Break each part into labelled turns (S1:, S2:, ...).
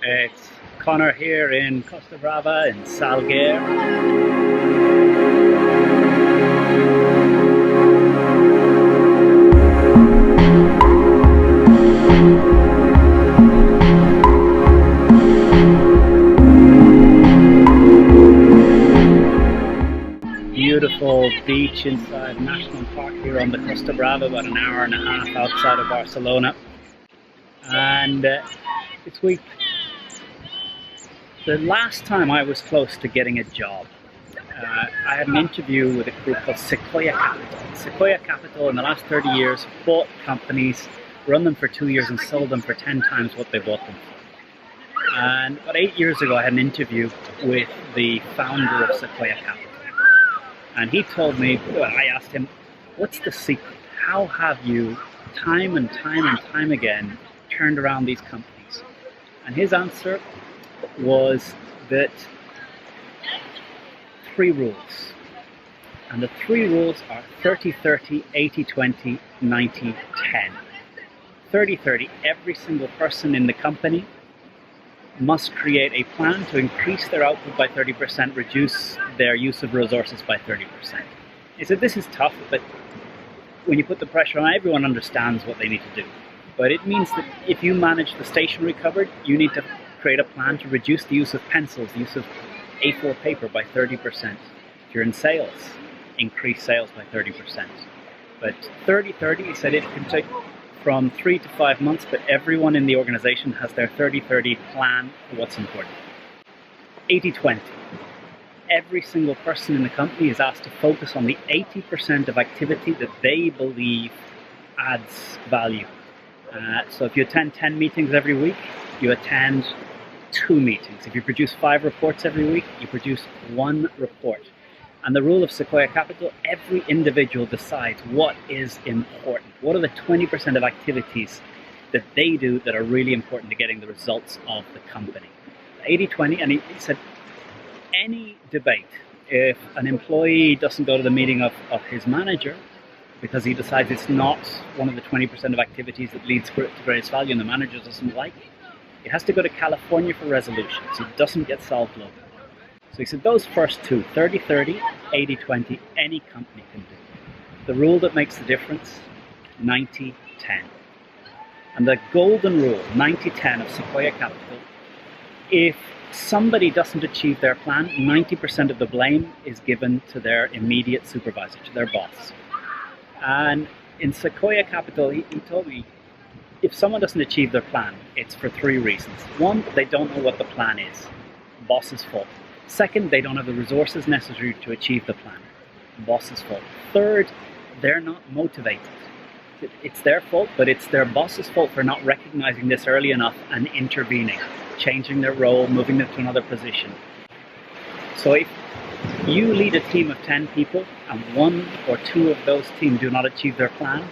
S1: It's Conor here in Costa Brava in Salguero. Beautiful beach inside National Park here on the Costa Brava, about an hour and a half outside of Barcelona. And this week, the last time I was close to getting a job, I had an interview with a group called Sequoia Capital. Sequoia Capital in the last 30 years bought companies, run them for 2 years and sold them for 10 times what they bought them for. And about 8 years ago I had an interview with the founder of Sequoia Capital. And he told me, I asked him, what's the secret? How have you time and time again turned around these companies? And his answer was that 3 rules. And the 3 rules are 30-30, 80-20, 90-10. 30-30, every single person in the company must create a plan to increase their output by 30%, reduce their use of resources by 30%. He said this is tough, but when you put the pressure on, everyone understands what they need to do. But it means that if you manage the stationery cupboard, you need to create a plan to reduce the use of pencils, the use of A4 paper by 30%. If you're in sales, increase sales by 30%. But 30-30, he said it can take from 3 to 5 months, but everyone in the organization has their 30-30 plan for what's important. 80-20. Every single person in the company is asked to focus on the 80% of activity that they believe adds value. So if you attend 10 meetings every week, you attend 2 meetings. If you produce 5 reports every week, you produce 1 report. And the rule of Sequoia Capital, every individual decides what is important. What are the 20% of activities that they do that are really important to getting the results of the company? 80-20, and he said, any debate, if an employee doesn't go to the meeting of his manager because he decides it's not one of the 20% of activities that leads to greatest value and the manager doesn't like it has to go to California for resolution, so it doesn't get solved locally. So he said those first 2, 30-30, 80-20, any company can do. The rule that makes the difference, 90-10. And the golden rule, 90-10 of Sequoia Capital, if somebody doesn't achieve their plan, 90% of the blame is given to their immediate supervisor, to their boss. And in Sequoia Capital, he told me, if someone doesn't achieve their plan, it's for 3 reasons. 1, they don't know what the plan is. Boss's fault. 2nd, they don't have the resources necessary to achieve the plan. Boss's fault. 3rd, they're not motivated. It's their fault, but it's their boss's fault for not recognizing this early enough and intervening, changing their role, moving them to another position. So if you lead a team of 10 people and 1 or 2 of those teams do not achieve their plan,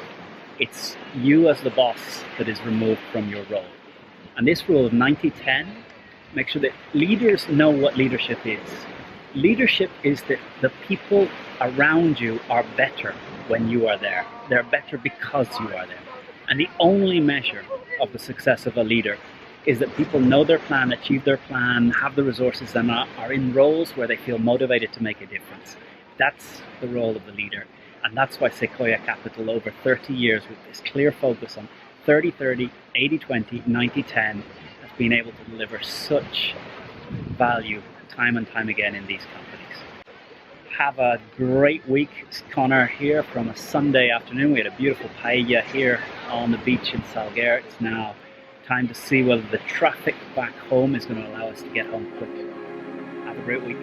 S1: it's you as the boss that is removed from your role. And this rule of 90-10, make sure that leaders know what leadership is. Leadership is that the people around you are better when you are there. They're better because you are there. And the only measure of the success of a leader is that people know their plan, achieve their plan, have the resources, and are in roles where they feel motivated to make a difference. That's the role of the leader. And that's why Sequoia Capital, over 30 years, with this clear focus on 30-30, 80-20, 90-10, has been able to deliver such value time and time again in these companies. Have a great week. It's Conor here from a Sunday afternoon. We had a beautiful paella here on the beach in Salguero. It's now time to see whether the traffic back home is going to allow us to get home quick. Have a great week.